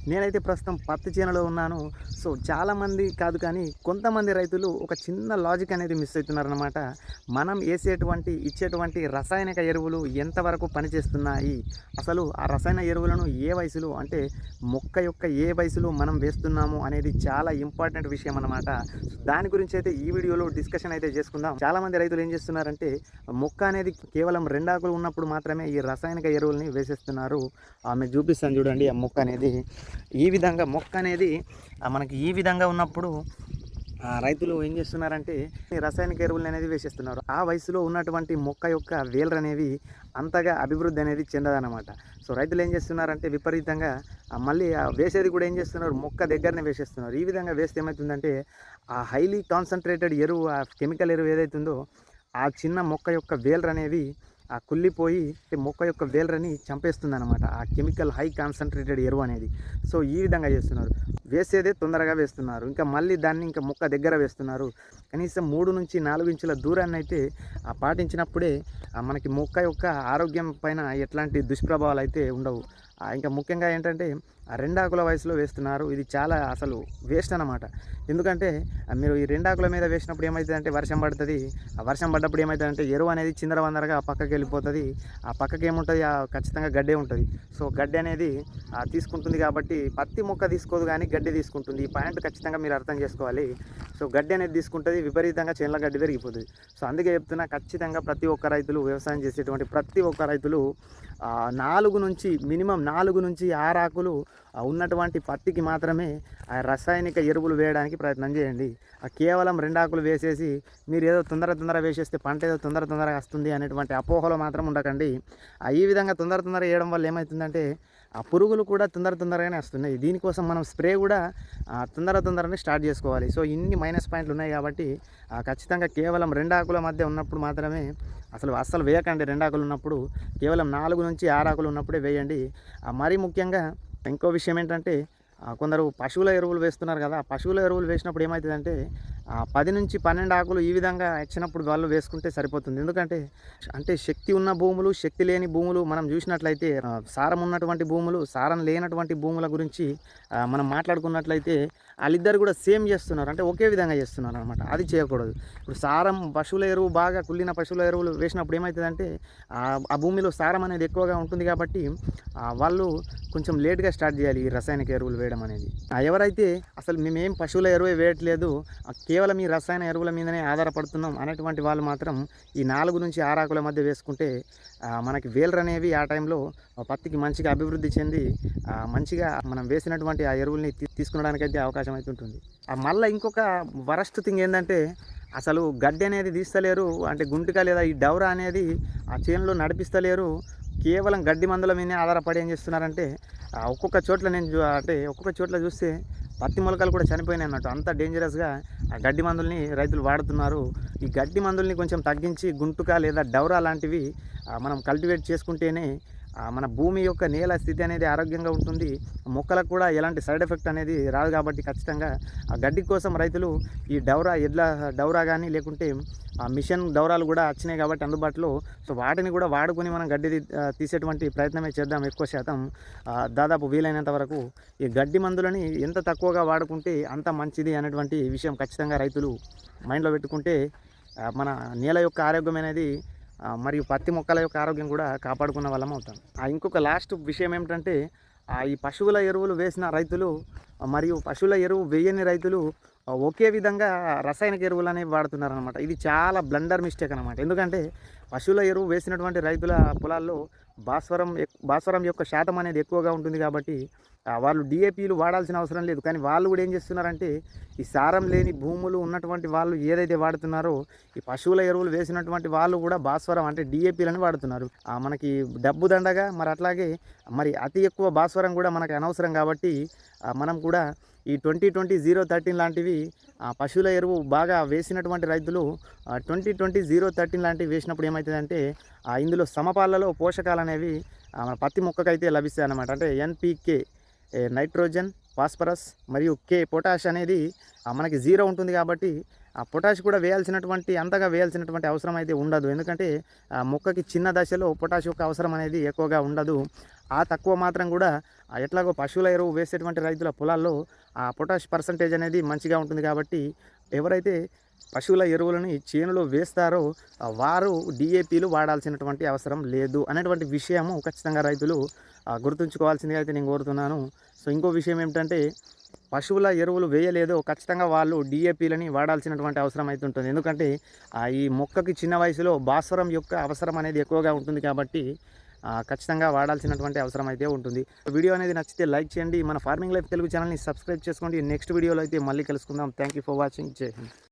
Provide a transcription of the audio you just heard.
నేనైతే ప్రస్తుతం పత్తి చేనులో ఉన్నాను. సో, చాలామంది కాదు కానీ కొంతమంది రైతులు ఒక చిన్న లాజిక్ అనేది మిస్ అయితున్నారనమాట. మనం ఇచ్చేటువంటి రసాయనిక ఎరువులు ఎంతవరకు పనిచేస్తున్నాయి? అసలు ఆ రసాయన ఎరువులను ఏ వయసులో అంటే మొక్క యొక్క ఏ వయసులో మనం వేస్తున్నాము అనేది చాలా ఇంపార్టెంట్ విషయం అన్నమాట. దాని గురించి అయితే ఈ వీడియోలో డిస్కషన్ అయితే చేసుకుందాం. చాలామంది రైతులు ఏం చేస్తున్నారంటే మొక్క అనేది కేవలం 2 ఆకులు ఉన్నప్పుడు మాత్రమే ఈ రసాయనిక ఎరువుల్ని వేసేస్తున్నారు. మీకు చూపిస్తాను చూడండి ఆ మొక్క అనేది. ఈ విధంగా మొక్క అనేది మనకి ఈ విధంగా ఉన్నప్పుడు రైతులు ఏం చేస్తున్నారంటే ఈ రసాయనిక ఎరువులు అనేది వేసేస్తున్నారు. ఆ వయసులో ఉన్నటువంటి మొక్క యొక్క వేళ్ళనేవి అంతగా అభివృద్ధి అనేది చెందదనమాట. సో రైతులు ఏం చేస్తున్నారంటే విపరీతంగా మళ్ళీ వేసేది కూడా ఏం చేస్తున్నారు, మొక్క దగ్గరనే వేసేస్తున్నారు. ఈ విధంగా వేస్తే ఏమవుతుందంటే ఆ హైలీ కాన్సన్ట్రేటెడ్ ఎరువు, ఆ కెమికల్ ఎరువు ఏదైతుందో ఆ చిన్న మొక్క యొక్క వేళ్ళనేవి కుళ్ళిపోయి మొక్క యొక్క వేళ్ళని చంపేస్తుందన్నమాట ఆ కెమికల్ హై కాన్సన్ట్రేటెడ్ ఎరువు అనేది. సో ఈ విధంగా చేస్తున్నారు. వేసేదే తొందరగా వేస్తున్నారు. ఇంకా మళ్ళీ దాన్ని ఇంకా మొక్క దగ్గర వేస్తున్నారు. కనీసం 3-4 ఇంచుల దూరాన్ని అయితే పాటించినప్పుడే మనకి మొక్క యొక్క ఆరోగ్యం పైన ఎట్లాంటి దుష్ప్రభావాలు అయితే ఉండవు. ఇంకా ముఖ్యంగా ఏంటంటే 2 ఆకుల వయసులో వేస్తున్నారు. ఇది చాలా అసలు వేస్ట్ అన్నమాట. ఎందుకంటే మీరు ఈ 2 ఆకుల మీద వేసినప్పుడు ఏమైతదంటే వర్షం పడుతది. ఆ వర్షం పడ్డప్పుడు ఏమైతదంటే ఎరువు అనేది చిందరవందరగా పక్కకి వెళ్ళిపోతది. ఆ పక్కకి ఏముంటది, ఖచ్చితంగా గడ్డే ఉంటది. సో గడ్డి అనేది తీసుకుంటుంది కాబట్టి పత్తి మొక్క తీసుకోదు కానీ గడ్డి తీసుకుంటుంది. ఈ పాయింట్ ఖచ్చితంగా మీరు అర్థం చేసుకోవాలి. సో గడ్డి అనేది తీసుకుంటది, విపరీతంగా చేనుల గడ్డి పెరిగిపోతుంది. సో అందుకే చెప్తున్నా, ఖచ్చితంగా ప్రతి ఒక్క రైతులు, వ్యవసాయం చేసేటువంటి ప్రతి ఒక్క రైతులు 4-6 ఆకులు ఉన్నటువంటి పత్తికి మాత్రమే రసాయనిక ఎరువులు వేయడానికి ప్రయత్నం చేయండి. కేవలం 2 ఆకులు వేసేసి మీరు ఏదో తొందర వేసేస్తే పంట ఏదో తొందరగా వస్తుంది అనేటువంటి అపోహలో మాత్రం ఉండకండి. ఈ విధంగా తొందరగా వేయడం వల్ల ఏమవుతుందంటే ఆ పురుగులు కూడా తొందరగానే వస్తున్నాయి. దీనికోసం మనం స్ప్రే కూడా తొందరగానే స్టార్ట్ చేసుకోవాలి. సో ఇన్ని మైనస్ పాయింట్లు ఉన్నాయి కాబట్టి ఖచ్చితంగా కేవలం 2 ఆకుల మధ్య ఉన్నప్పుడు మాత్రమే అస్సలు వేయకండి. 2 ఆకులు ఉన్నప్పుడు కేవలం 4-6 ఆకులు ఉన్నప్పుడే వేయండి. మరీ ముఖ్యంగా ఇంకో విషయం ఏంటంటే కొందరు పశువుల ఎరువులు వేస్తున్నారు కదా. పశువుల ఎరువులు వేసినప్పుడు ఏమవుతుందంటే 10-12 ఆకులు ఈ విధంగా వచ్చినప్పుడు వాళ్ళు వేసుకుంటే సరిపోతుంది. ఎందుకంటే శక్తి ఉన్న భూములు, శక్తి లేని భూములు మనం చూసినట్లయితే సారం ఉన్నటువంటి భూములు, సారం లేనటువంటి భూముల గురించి మనం మాట్లాడుకున్నట్లయితే వాళ్ళిద్దరు కూడా సేమ్ చేస్తున్నారు. అంటే ఒకే విధంగా చేస్తున్నారు అనమాట. అది చేయకూడదు. ఇప్పుడు పశువుల ఎరువు బాగా కుళ్ళిన పశువుల ఎరువులు వేసినప్పుడు ఏమవుతుందంటే ఆ భూమిలో సారం అనేది ఎక్కువగా ఉంటుంది కాబట్టి వాళ్ళు కొంచెం లేట్గా స్టార్ట్ చేయాలి ఈ రసాయనిక ఎరువులు వేయడం అనేది. ఎవరైతే అసలు మేమేం పశువుల ఎరువే వేయట్లేదు, కేవలం ఈ రసాయన ఎరువుల మీదనే ఆధారపడుతున్నాం అనేటువంటి వాళ్ళు మాత్రం ఈ 4-6 ఆకుల మధ్య వేసుకుంటే మనకి వేళ్ళు అనేవి ఆ టైంలో పత్తికి మంచిగా అభివృద్ధి చెంది మంచిగా మనం వేసినటువంటి ఆ ఎరువుల్ని తీసుకునడానికైతే అవకాశం అయితే ఉంటుంది. మళ్ళీ ఇంకొక వరస్ట్ థింగ్ ఏంటంటే అసలు గడ్డి అనేది తీస్తలేరు. అంటే గుంటిక లేదా ఈ డౌరా అనేది ఆ చేనులో నడిపిస్తలేరు. కేవలం గడ్డి మందుల మీదనే ఆధారపడి ఏం చేస్తున్నారంటే ఒక్కొక్క చోట్ల చూస్తే పత్తి మొలకలు కూడా చనిపోయినాయి అన్నట్టు. అంత డేంజరస్గా ఆ గడ్డి మందుల్ని రైతులు వాడుతున్నారు. ఈ గడ్డి మందుల్ని కొంచెం తగ్గించి గుంటుక లేదా డౌరా లాంటివి మనం కల్టివేట్ చేసుకుంటేనే మన భూమి యొక్క నేల స్థితి అనేది ఆరోగ్యంగా ఉంటుంది. మొక్కలకు కూడా ఎలాంటి సైడ్ ఎఫెక్ట్ అనేది రాదు. కాబట్టి ఖచ్చితంగా ఆ గడ్డి కోసం రైతులు ఈ ఎడ్ల డౌరా కానీ లేకుంటే మిషన్ డౌరాలు కూడా వచ్చినాయి కాబట్టి అందుబాటులో. సో వాటిని కూడా వాడుకొని మనం గడ్డి తీసేటువంటి ప్రయత్నమే చేద్దాం ఎక్కువ శాతం. దాదాపు వీలైనంత వరకు ఈ గడ్డి మందులని ఎంత తక్కువగా వాడుకుంటే అంత మంచిది అనేటువంటి విషయం ఖచ్చితంగా రైతులు మైండ్లో పెట్టుకుంటే మన నేల యొక్క ఆరోగ్యం అనేది మరియు పత్తి మొక్కల యొక్క ఆరోగ్యం కూడా కాపాడుకున్న వాళ్ళం అవుతాం. ఇంకొక లాస్ట్ విషయం ఏమిటంటే ఈ పశువుల ఎరువులు వేసిన రైతులు మరియు పశువుల ఎరువు వేయని రైతులు ఒకే విధంగా రసాయనిక ఎరువులు అనేవి వాడుతున్నారనమాట. ఇది చాలా బ్లండర్ మిస్టేక్ అనమాట. ఎందుకంటే పశువుల ఎరువు వేసినటువంటి రైతుల పొలాల్లో భాస్వరం యొక్క శాతం అనేది ఎక్కువగా ఉంటుంది కాబట్టి వాళ్ళు డిఏపీలు వాడాల్సిన అవసరం లేదు. కానీ వాళ్ళు కూడా ఏం చేస్తున్నారంటే ఈ సారం లేని భూములు ఉన్నటువంటి వాళ్ళు ఏదైతే వాడుతున్నారో ఈ పశువుల ఎరువులు వేసినటువంటి వాళ్ళు కూడా భాస్వరం అంటే డిఏపీలని వాడుతున్నారు. మనకి డబ్బు దండగా మరి అట్లాగే మరి అతి ఎక్కువ భాస్వరం కూడా మనకి అనవసరం కాబట్టి మనం కూడా ఈ 20-20-0-13 లాంటివి పశువుల ఎరువు బాగా వేసినటువంటి రైతులు 20-20-0-13 లాంటివి వేసినప్పుడు ఏమవుతుందంటే ఇందులో సమపాలలో పోషకాలు అనేవి పత్తి మొక్కకైతే లభిస్తాయి అన్నమాట. అంటే ఎన్పికే నైట్రోజన్, ఫాస్ఫరస్ మరియు పొటాష్ అనేది మనకి 0 ఉంటుంది కాబట్టి ఆ పొటాష్ కూడా అంతగా వేయాల్సినటువంటి అవసరం అయితే ఉండదు. ఎందుకంటే ఆ మొక్కకి చిన్న దశలో పొటాష్ యొక్క అవసరం అనేది ఎక్కువగా ఉండదు. ఆ తక్కువ మాత్రం కూడా ఎట్లాగో పశువుల ఎరువు వేసేటువంటి రైతుల పొలాల్లో ఆ పొటాష్ పర్సెంటేజ్ అనేది మంచిగా ఉంటుంది కాబట్టి ఎవరైతే పశువుల ఎరువులని చేనులో వేస్తారో వారు డీఏపీలు వాడాల్సినటువంటి అవసరం లేదు అనేటువంటి విషయము ఖచ్చితంగా రైతులు గుర్తుంచుకోవాల్సిందిగా అయితే నేను కోరుతున్నాను. సో ఇంకో విషయం ఏమిటంటే పశువుల ఎరువులు వేయలేదో ఖచ్చితంగా వాళ్ళు డీఏపీలని వాడాల్సినటువంటి అవసరం అయితే ఉంటుంది. ఎందుకంటే ఈ మొక్కకి చిన్న వయసులో భాస్వరం యొక్క అవసరం అనేది ఎక్కువగా ఉంటుంది కాబట్టి ఖచ్చితంగా వాడాల్సినటువంటి అవసరం అయితే ఉంటుంది. వీడియో అనేది నచ్చితే లైక్ చేయండి. మన ఫార్మింగ్ లైఫ్ తెలుగు ఛానల్ని సబ్స్క్రైబ్ చేసుకోండి. నెక్స్ట్ వీడియోలో అయితే మళ్ళీ కలుసుకుందాం. Thank you for watching. జై హింద్.